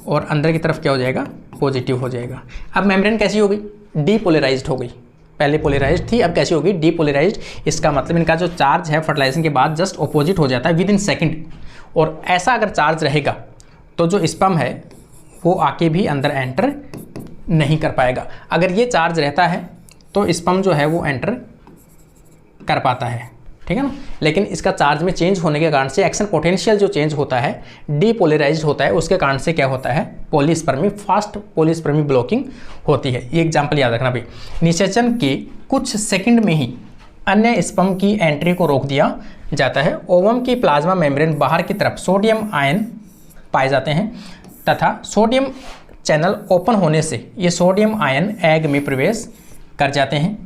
और अंदर की तरफ क्या हो जाएगा, पॉजिटिव हो जाएगा। अब मेम्ब्रेन कैसी हो गई, डीपोलराइज्ड हो गई। पहले पोलराइज्ड थी, अब कैसी हो गई, डीपोलराइज्ड। इसका मतलब इनका जो चार्ज है फर्टिलाइजेशन के बाद जस्ट ऑपोजिट हो जाता है विद इन सेकेंड। और ऐसा अगर चार्ज रहेगा तो जो स्पर्म है वो आके भी अंदर एंटर नहीं कर पाएगा। अगर ये चार्ज रहता है तो स्पर्म जो है वो एंटर कर पाता है, ठीक है ना। लेकिन इसका चार्ज में चेंज होने के कारण से एक्शन पोटेंशियल जो चेंज होता है, डीपोलराइज्ड होता है, उसके कारण से क्या होता है, पॉलीस्पर्मी, फास्ट पॉलीस्पर्मी ब्लॉकिंग होती है। ये एग्जांपल याद रखना भाई। निषेचन के कुछ सेकंड में ही अन्य स्पर्म की एंट्री को रोक दिया जाता है। ओवम की प्लाज्मा मेम्ब्रेन बाहर की तरफ सोडियम आयन पाए जाते हैं तथा सोडियम चैनल ओपन होने से ये सोडियम आयन एग में प्रवेश कर जाते हैं,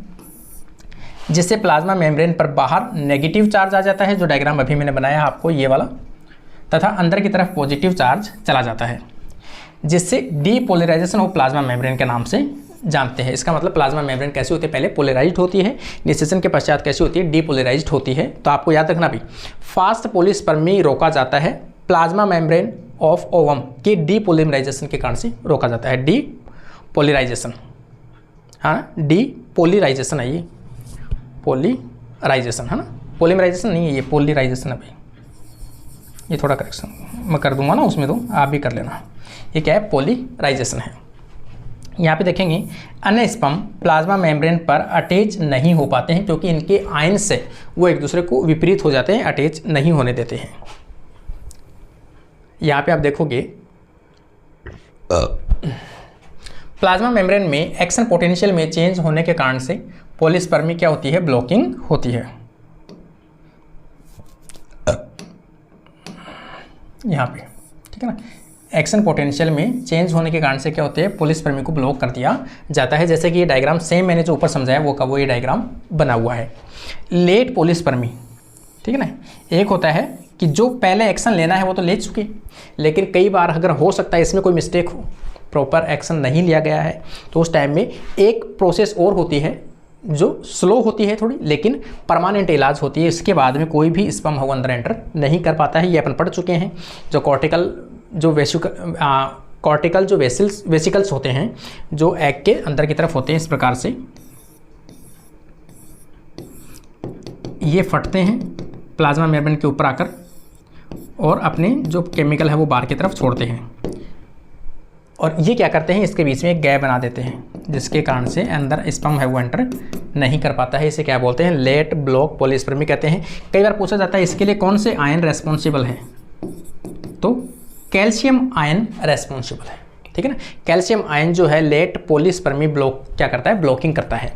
जिससे प्लाज्मा मेम्ब्रेन पर बाहर नेगेटिव चार्ज आ जाता है, जो डायग्राम अभी मैंने बनाया आपको ये वाला, तथा अंदर की तरफ पॉजिटिव चार्ज चला जाता है, जिससे डीपोलराइजेशन ऑफ प्लाज्मा मेम्ब्रेन के नाम से जानते हैं। इसका मतलब प्लाज्मा मेम्ब्रेन कैसी होती है, पहले पोलराइज्ड होती है, निषेचन के पश्चात कैसी होती है, डीपोलराइज्ड होती है। तो आपको याद रखना भी, फास्ट पॉलीस्पर्मी रोका जाता है प्लाज्मा मेम्ब्रेन ऑफ ओवम के डीपोलिमराइजेशन के कारण से रोका जाता है। डीपोलराइजेशन, हाँ डीपोलराइजेशन है ये, पोलराइजेशन है ना, पोलिमराइजेशन नहीं है ये, पोलराइजेशन है भाई। ये थोड़ा करेक्शन मैं कर दूंगा ना उसमें, तो आप भी कर लेना। ये क्या है, पोलराइजेशन है। यहाँ पे देखेंगे अन्य स्पर्म प्लाज्मा मेम्ब्रेन पर अटैच नहीं हो पाते हैं क्योंकि इनके आयन से वो एक दूसरे को विपरीत हो जाते हैं, अटैच नहीं होने देते हैं। यहाँ पे आप देखोगे प्लाज्मा मेम्ब्रेन में एक्शन पोटेंशियल में चेंज होने के कारण से पॉलीस्पर्मी क्या होती है, ब्लॉकिंग होती है। यहाँ पे ठीक है ना, एक्शन पोटेंशियल में चेंज होने के कारण से क्या होते हैं, पॉलीस्पर्मी को ब्लॉक कर दिया जाता है। जैसे कि ये डायग्राम सेम मैंने जो ऊपर समझाया वो का वो ये डायग्राम बना हुआ है। लेट पॉलीस्पर्मी, ठीक है ना, एक होता है कि जो पहले एक्शन लेना है वो तो ले चुके, लेकिन कई बार अगर हो सकता है इसमें कोई मिस्टेक हो, प्रॉपर एक्शन नहीं लिया गया है, तो उस टाइम में एक प्रोसेस और होती है जो स्लो होती है थोड़ी, लेकिन परमानेंट इलाज होती है। इसके बाद में कोई भी स्पर्म हो अंदर एंटर नहीं कर पाता है। ये अपन पढ़ चुके हैं। जो कॉर्टिकल जो वेसिकल्स होते हैं जो एग के अंदर की तरफ होते हैं, इस प्रकार से ये फटते हैं प्लाज्मा मेम्ब्रेन के ऊपर आकर और अपने जो केमिकल है वो बाहर की तरफ छोड़ते हैं, और ये क्या करते हैं, इसके बीच में एक गैप बना देते हैं, जिसके कारण से अंदर स्पर्म है वो एंटर नहीं कर पाता है। इसे क्या बोलते हैं, लेट ब्लॉक पॉलीस्पर्मी कहते हैं। कई बार पूछा जाता है इसके लिए कौन से आयन रेस्पॉन्सिबल है, तो कैल्शियम आयन रेस्पॉन्सिबल है, ठीक है ना। कैल्शियम आयन जो है लेट पॉलीस्पर्मी ब्लॉक क्या करता है, ब्लॉकिंग करता है।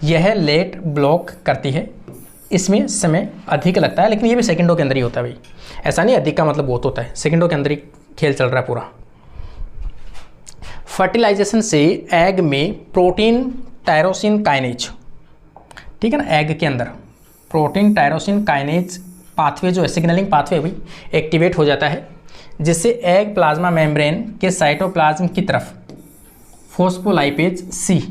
यह लेट ब्लॉक करती है, इसमें समय अधिक लगता है, लेकिन ये भी सेकंडों के अंदर ही होता है भाई। ऐसा नहीं अधिक का मतलब बहुत होता है, सेकंडों के अंदर ही खेल चल रहा है पूरा। फर्टिलाइजेशन से एग में प्रोटीन टायरोसिन काइनेज, ठीक है ना, एग के अंदर प्रोटीन टायरोसिन काइनेज पाथवे जो है, सिग्नलिंग पाथवे भी एक्टिवेट हो जाता है, जिससे एग प्लाज्मा मेम्ब्रेन के साइटोप्लाज्म की तरफ फोस्फोलाइपेज सी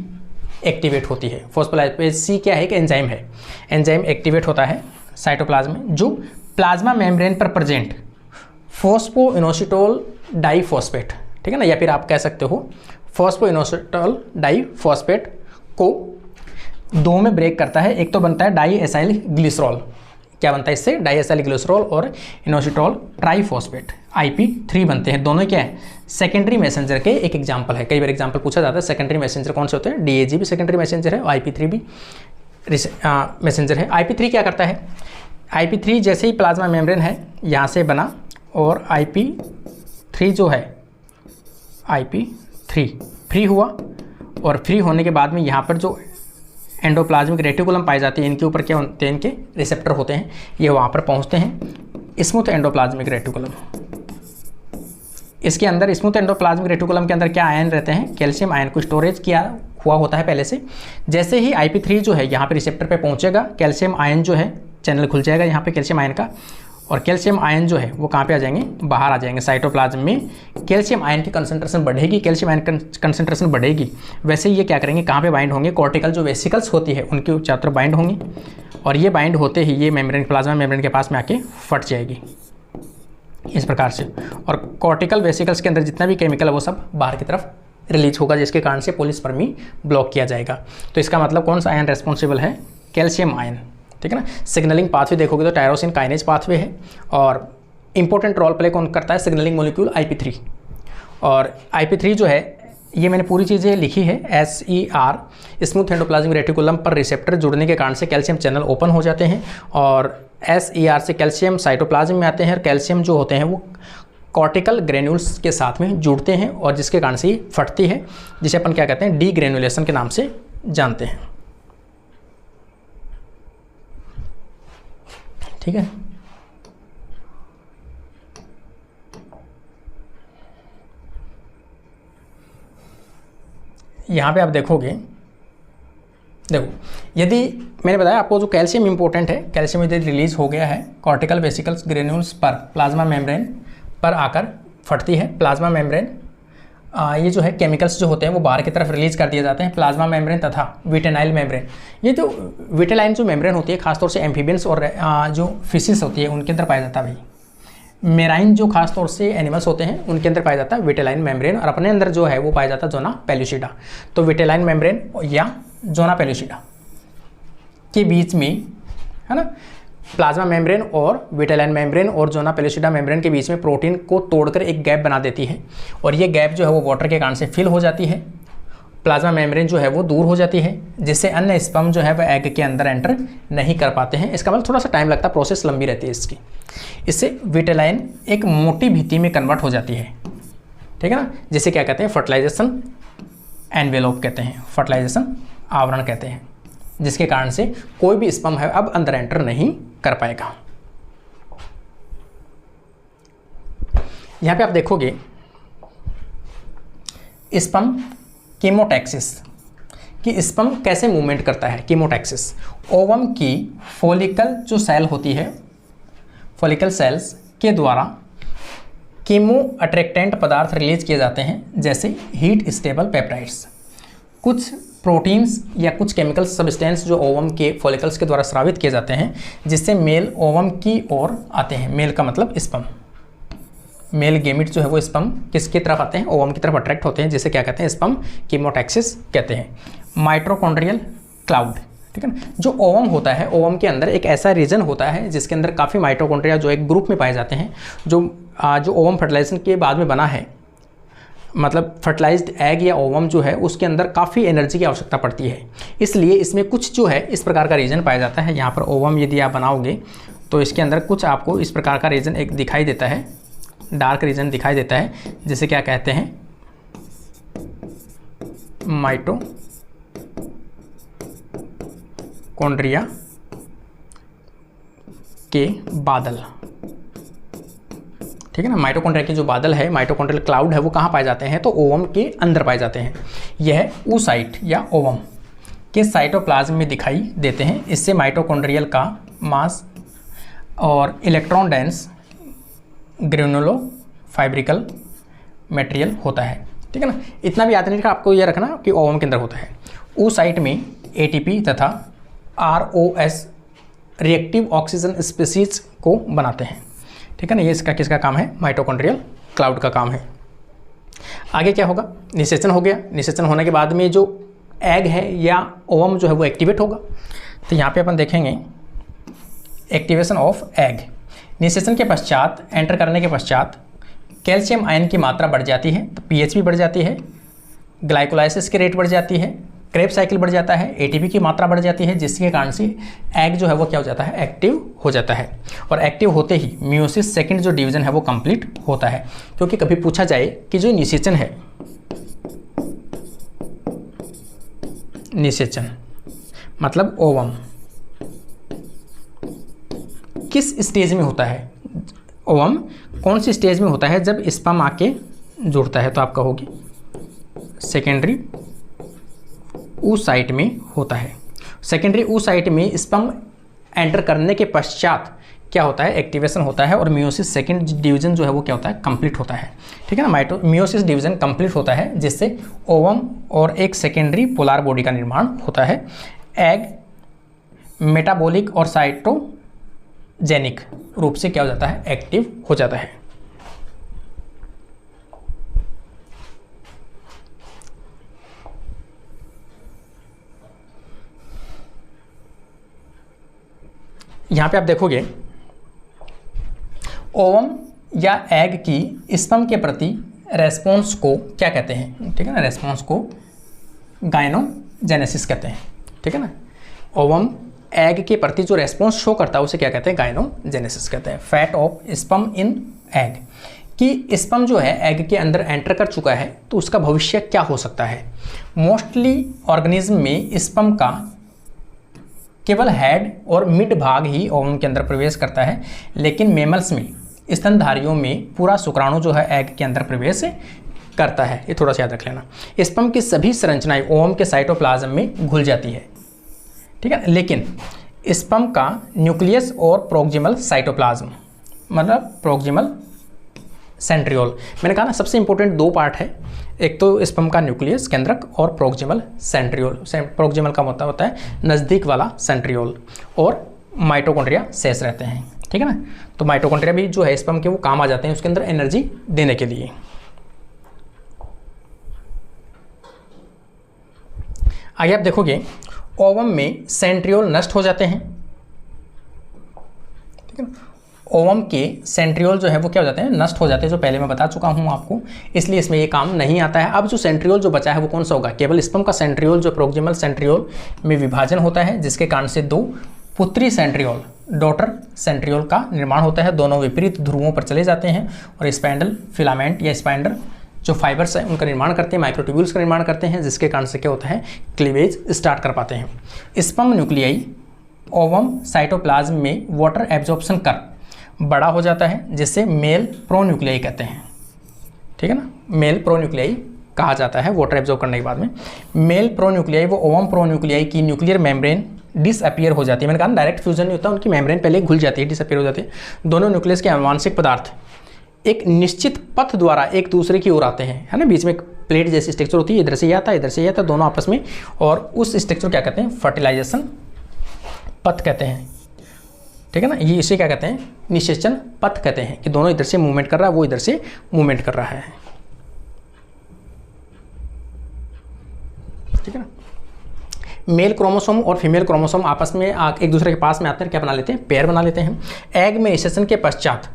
एक्टिवेट होती है। फोस्फोलाइपेज सी क्या है, एक एंजाइम है, एंजाइम एक्टिवेट होता है साइटोप्लाज्म में, जो प्लाज्मा मेम्ब्रेन पर प्रेजेंट फोस्फोइनोसिटोल डाइफॉस्फेट, ठीक है ना, या फिर आप कह सकते हो फोस्फोइनोसिटोल डाइफॉस्फेट को दो में ब्रेक करता है। एक तो बनता है डाई एसाइल ग्लिसरॉल, क्या बनता है इससे, डाई एसाइल ग्लिसरॉल और इनोसिटोल ट्राइफॉस्फेट IP3 बनते हैं। दोनों क्या है, सेकेंडरी मैसेंजर के एक एग्जांपल है। कई बार एग्जांपल पूछा जाता है सेकेंडरी मैसेंजर कौन से होते हैं, DAG भी सेकेंडरी मैसेंजर है और IP3 भी मैसेंजर है। IP3 क्या करता है, IP3 जैसे ही प्लाज्मा मेम्ब्रेन है यहाँ से बना और IP3 जो है IP3 फ्री हुआ, और फ्री होने के बाद में यहाँ पर जो एंडोप्लाज्मिक रेटिकुलम पाई जाती है, इनके ऊपर क्या होते हैं, इनके रिसेप्टर होते हैं, ये वहाँ पर पहुँचते हैं। स्मूथ एंडोप्लाज्मिक रेटिकुलम, इसके अंदर स्मूथ एंडोप्लाज्मिक रेटिकुलम के अंदर क्या आयन रहते हैं, कैल्शियम आयन को स्टोरेज किया हुआ होता है पहले से। जैसे ही IP3 जो है यहाँ पे रिसेप्टर पे पहुँचेगा, कैल्शियम आयन जो है चैनल खुल जाएगा यहाँ पे कैल्शियम आयन का, और कैल्शियम आयन जो है वो कहाँ पे आ जाएंगे, बाहर आ जाएंगे। साइटोप्लाज्म में कैल्शियम आयन की कंसंट्रेशन बढ़ेगी, कैल्शियम आयन कंसंट्रेशन बढ़ेगी, वैसे ये क्या करेंगे, कहाँ पे बाइंड होंगे, कॉर्टिकल जो वेसिकल्स होती है उनके चारों तरफ बाइंड होंगी, और ये बाइंड होते ही ये मेम्ब्रेन, प्लाज्मा मेम्ब्रेन के पास में आके फट जाएगी इस प्रकार से। और कॉर्टिकल वेसिकल्स के अंदर जितना भी केमिकल है वो सब बाहर की तरफ रिलीज होगा, जिसके कारण से पॉलीस्पर्मी ब्लॉक किया जाएगा। तो इसका मतलब कौन सा आयन रेस्पॉन्सिबल है, कैल्शियम आयन, ठीक है ना। सिग्नलिंग पाथवे देखोगे तो टायरोसिन काइनेज पाथवे है, और इंपॉर्टेंट रोल प्ले कौन करता है, सिग्नलिंग मॉलिक्यूल IP3। और IP3 जो है ये मैंने पूरी चीज़ें लिखी है, SER स्मूथ एंडोप्लाज्मिक रेटिकुलम पर रिसेप्टर जुड़ने के कारण से कैल्शियम चैनल ओपन हो जाते हैं, और SER से कैल्शियम साइटोप्लाज्म में आते हैं, और कैल्शियम जो होते हैं वो कॉर्टिकल ग्रेन्यूल्स के साथ में जुड़ते हैं, और जिसके कारण से ये फटती है, जिसे अपन क्या कहते हैं, डीग्रेनुलेशन के नाम से जानते हैं, ठीक है। यहाँ पे आप देखोगे, देखो यदि मैंने बताया आपको जो कैल्शियम इंपॉर्टेंट है, कैल्शियम यदि रिलीज हो गया है कॉर्टिकल वेसिकल्स ग्रेन्यूल्स पर प्लाज्मा मेम्ब्रेन पर आकर फटती है, प्लाज्मा मेम्ब्रेन ये जो है केमिकल्स जो होते हैं वो बाहर की तरफ रिलीज कर दिए जाते हैं, प्लाज्मा मेम्ब्रेन तथा विटेनाइल मेम्ब्रेन। ये जो विटेलाइन जो मेम्ब्रेन होती है खासतौर से एम्फीबियंस और जो फिशिस होती है उनके अंदर पाया जाता है भाई। मेराइन जो खासतौर से एनिमल्स होते हैं उनके अंदर पाया जाता है विटेलाइन मेम्ब्रेन, और अपने अंदर जो है वो पाया जाता है जोना पेलुसिडा। तो विटेलाइन मेम्ब्रेन या जोना पेलुसिडा के बीच में, है ना, प्लाज्मा मेम्ब्रेन और विटेलाइन मेम्ब्रेन और जोना पेलुसिडा मेम्ब्रेन के बीच में प्रोटीन को तोड़कर एक गैप बना देती है, और ये गैप जो है वो वाटर के कारण से फिल हो जाती है, प्लाज्मा मेम्ब्रेन जो है वो दूर हो जाती है, जिससे अन्य स्पर्म जो है वह एग के अंदर एंटर नहीं कर पाते हैं। इसका मतलब थोड़ा सा टाइम लगता है, प्रोसेस लंबी रहती है इसकी। इससे विटेलाइन एक मोटी भित्ति में कन्वर्ट हो जाती है, ठीक है ना, जिसे क्या कहते हैं, फर्टिलाइजेशन एनवेलोप कहते हैं, फर्टिलाइजेशन आवरण कहते हैं, जिसके कारण से कोई भी स्पर्म है अब अंदर एंटर नहीं कर पाएगा। यहां पे आप देखोगे स्पर्म कीमोटैक्सिस कि स्पर्म कैसे मूवमेंट करता है। कीमोटैक्सिस ओवम की फॉलिकल जो सेल होती है, फॉलिकल सेल्स के द्वारा कीमो अट्रैक्टेंट पदार्थ रिलीज किए जाते हैं, जैसे हीट स्टेबल पेप्टाइड्स, कुछ प्रोटीन्स या कुछ केमिकल सब्सटेंस जो ओवम के फॉलिकल्स के द्वारा स्रावित किए जाते हैं, जिससे मेल ओवम की ओर आते हैं। मेल का मतलब स्पर्म, मेल गेमिट जो है वो स्पर्म किसकी तरफ आते हैं, ओवम की तरफ अट्रैक्ट होते हैं, जिसे क्या कहते हैं, स्पर्म कीमोटैक्सिस कहते हैं। माइटोकॉन्ड्रियल क्लाउड, ठीक है ना, जो ओवम होता है, ओवम के अंदर एक ऐसा रीजन होता है जिसके अंदर काफ़ी माइटोकॉन्ड्रिया जो एक ग्रुप में पाए जाते हैं, जो ओवम फर्टिलाइजेशन के बाद में बना है, मतलब फर्टिलाइज्ड एग या ओवम जो है उसके अंदर काफ़ी एनर्जी की आवश्यकता पड़ती है, इसलिए इसमें कुछ जो है इस प्रकार का रीजन पाया जाता है। यहाँ पर ओवम यदि आप बनाओगे तो इसके अंदर कुछ आपको इस प्रकार का रीजन एक दिखाई देता है, डार्क रीजन दिखाई देता है, जिसे क्या कहते हैं, माइटोकॉन्ड्रिया के बादल, ठीक है ना। माइटोकॉन्ड्रिया के जो बादल है, माइटोकॉन्ड्रियल क्लाउड है, वो कहाँ पाए जाते हैं, तो ओवम के अंदर पाए जाते हैं। यह oocyte या ओवम के साइटोप्लाज्म में दिखाई देते हैं। इससे माइटोकॉन्ड्रियल का मास और इलेक्ट्रॉन डेंस ग्रेनुलो फाइब्रिकल मटेरियल होता है, ठीक है ना। इतना भी याद नहीं रखना, आपको यह रखना कि ओवम के अंदर होता है। oocyte में ATP तथा ROS रिएक्टिव ऑक्सीजन स्पीसीज को बनाते हैं, ठीक है ना। ये इसका किसका काम है, माइटोकॉन्ड्रियल क्लाउड का काम है। आगे क्या होगा, निषेचन हो गया। निषेचन होने के बाद में जो एग है या ओवम जो है वो एक्टिवेट होगा। तो यहाँ पे अपन देखेंगे एक्टिवेशन ऑफ एग। निषेचन के पश्चात, एंटर करने के पश्चात कैल्शियम आयन की मात्रा बढ़ जाती है, तो pH भी बढ़ जाती है, ग्लाइकोलाइसिस की रेट बढ़ जाती है, क्रेब साइकिल बढ़ जाता है, ATP की मात्रा बढ़ जाती है, जिसके कारण से एग जो है वो क्या हो जाता है, एक्टिव हो जाता है। और एक्टिव होते ही मियोसिस सेकंड जो डिवीजन है वो कंप्लीट होता है। क्योंकि कभी पूछा जाए कि जो निषेचन है, निषेचन मतलब ओवम किस स्टेज में होता है, ओवम कौन सी स्टेज में होता है, जब स्पर्म आके जुड़ता है, तो आप कहोगे सेकेंडरी oocyte में होता है। सेकेंडरी oocyte में स्पर्म एंटर करने के पश्चात क्या होता है, एक्टिवेशन होता है और मियोसिस सेकंड डिवीजन जो है वो क्या होता है, कंप्लीट होता है। ठीक है ना, मियोसिस डिवीजन कंप्लीट होता है जिससे ओवम और एक सेकेंडरी पोलार बॉडी का निर्माण होता है। एग मेटाबॉलिक और साइटोजेनिक रूप से क्या हो जाता है, एक्टिव हो जाता है। यहां पे आप देखोगे ओवम या एग की स्पर्म के प्रति रेस्पॉन्स को क्या कहते हैं, ठीक है ना, रेस्पॉन्स को गायनोजेनेसिस कहते हैं। ठीक है ना, ओवम एग के प्रति जो रेस्पॉन्स शो करता है उसे क्या कहते हैं, गायनोजेनेसिस कहते हैं। Fat of sperm in egg, कि स्पर्म जो है एग के अंदर एंटर कर चुका है तो उसका भविष्य क्या हो सकता है। मोस्टली ऑर्गेनिज्म में स्पर्म का केवल हेड और मिड भाग ही ओवम के अंदर प्रवेश करता है, लेकिन मेमल्स में, स्तनधारियों में पूरा शुक्राणु जो है एग के अंदर प्रवेश करता है। ये थोड़ा सा याद रख लेना। स्पर्म की सभी संरचनाएं ओवम के साइटोप्लाज्म में घुल जाती है। ठीक है, लेकिन स्पर्म का न्यूक्लियस और प्रोक्सिमल साइटोप्लाज्म, मतलब प्रोक्सिमल सेंट्रियोल, मैंने कहा ना सबसे इंपॉर्टेंट दो पार्ट है, एक तो स्पर्म का न्यूक्लियस केंद्रक और प्रोक्सिमल सेंट्रियोल। प्रोक्सिमल का मतलब होता है नज़दीक वाला सेंट्रियोल, और माइटोकॉन्ड्रिया शेष रहते हैं। ठीक है ना, तो माइटोकॉन्ड्रिया भी जो है स्पर्म के वो काम आ जाते हैं उसके अंदर एनर्जी देने के लिए। आगे आप देखोगे ओवम में सेंट्रियोल नष्ट हो जाते हैं। ठीक है ना, ओवम के सेंट्रियोल जो है वो क्या हो जाते हैं, नष्ट हो जाते हैं, जो पहले मैं बता चुका हूं आपको, इसलिए इसमें ये काम नहीं आता है। अब जो सेंट्रियोल जो बचा है वो कौन सा होगा, केवल स्पर्म का सेंट्रियोल जो प्रोक्सिमल सेंट्रियोल में विभाजन होता है, जिसके कारण से दो पुत्री सेंट्रियोल, डॉटर सेंट्रियोल का निर्माण होता है। दोनों विपरीत ध्रुवों पर चले जाते हैं और स्पाइंडल फिलामेंट या स्पाइंडल जो फाइबर्स है उनका निर्माण करते हैं, माइक्रोट्यूब्यूल्स का निर्माण करते हैं, जिसके कारण से क्या होता है, क्लीवेज स्टार्ट कर पाते हैं। स्पर्म न्यूक्लियाई ओवम साइटोप्लाज्म में वाटर एब्जॉर्प्शन कर बड़ा हो जाता है, जिससे मेल प्रोन्यूक्लियाई कहते हैं। ठीक है ना, मेल प्रोन्यूक्लियाई कहा जाता है वाटर एब्जॉर्ब करने के बाद में। मेल प्रोन्यूक्लियाई वो ओवम प्रोन्यूक्लियाई की न्यूक्लियर मेम्ब्रेन डिसअपियर हो जाती है। मैंने कहा डायरेक्ट फ्यूजन नहीं होता, उनकी मेम्ब्रेन पहले घुल जाती है, डिसअपियर हो जाती है। दोनों न्यूक्लियस के आनुवांशिक पदार्थ एक निश्चित पथ द्वारा एक दूसरे की ओर आते हैं, है ना, बीच में एक प्लेट जैसी स्ट्रक्चर होती है, इधर से ये आता है, इधर से ये आता है, दोनों आपस में, और उस स्ट्रक्चर क्या कहते हैं, फर्टिलाइजेशन पथ कहते हैं। ठीक है ना, ये इसे क्या कहते हैं, निषेचन पथ कहते हैं, कि दोनों इधर से मूवमेंट कर रहा है, वो इधर से मूवमेंट कर रहा है। ठीक है ना, मेल क्रोमोसोम और फीमेल क्रोमोसोम आपस में एक दूसरे के पास में आते हैं, क्या बना लेते हैं, पेयर बना लेते हैं। एग में निषेचन के पश्चात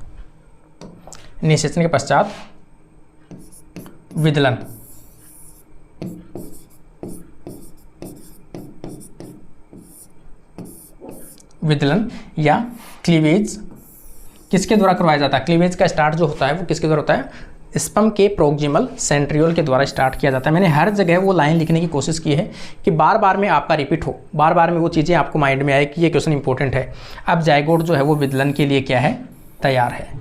विदलन या क्लीवेज किसके द्वारा करवाया जाता है। क्लीवेज का स्टार्ट जो होता है वो किसके द्वारा होता है, स्पर्म के प्रोक्सिमल सेंट्रियोल के द्वारा स्टार्ट किया जाता है। मैंने हर जगह वो लाइन लिखने की कोशिश की है कि बार बार में आपका रिपीट हो, बार बार में वो चीज़ें आपको माइंड में आए कि ये क्वेश्चन इंपॉर्टेंट है। अब जाइगोट जो है वो विदलन के लिए क्या है, तैयार है।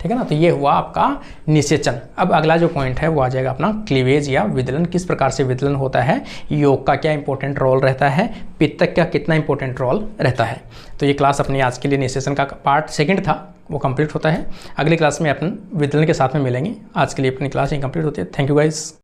ठीक है ना, तो ये हुआ आपका निषेचन। अब अगला जो पॉइंट है वो आ जाएगा अपना क्लीवेज या विदलन। किस प्रकार से विदलन होता है, योग का क्या इंपॉर्टेंट रोल रहता है, पित्तक का कितना इंपॉर्टेंट रोल रहता है। तो ये क्लास अपनी आज के लिए निषेचन का पार्ट सेकंड था, वो कंप्लीट होता है। अगली क्लास में अपन विदलन के साथ में मिलेंगे। आज के लिए अपनी क्लास ही कंप्लीट होती है। Thank you guys.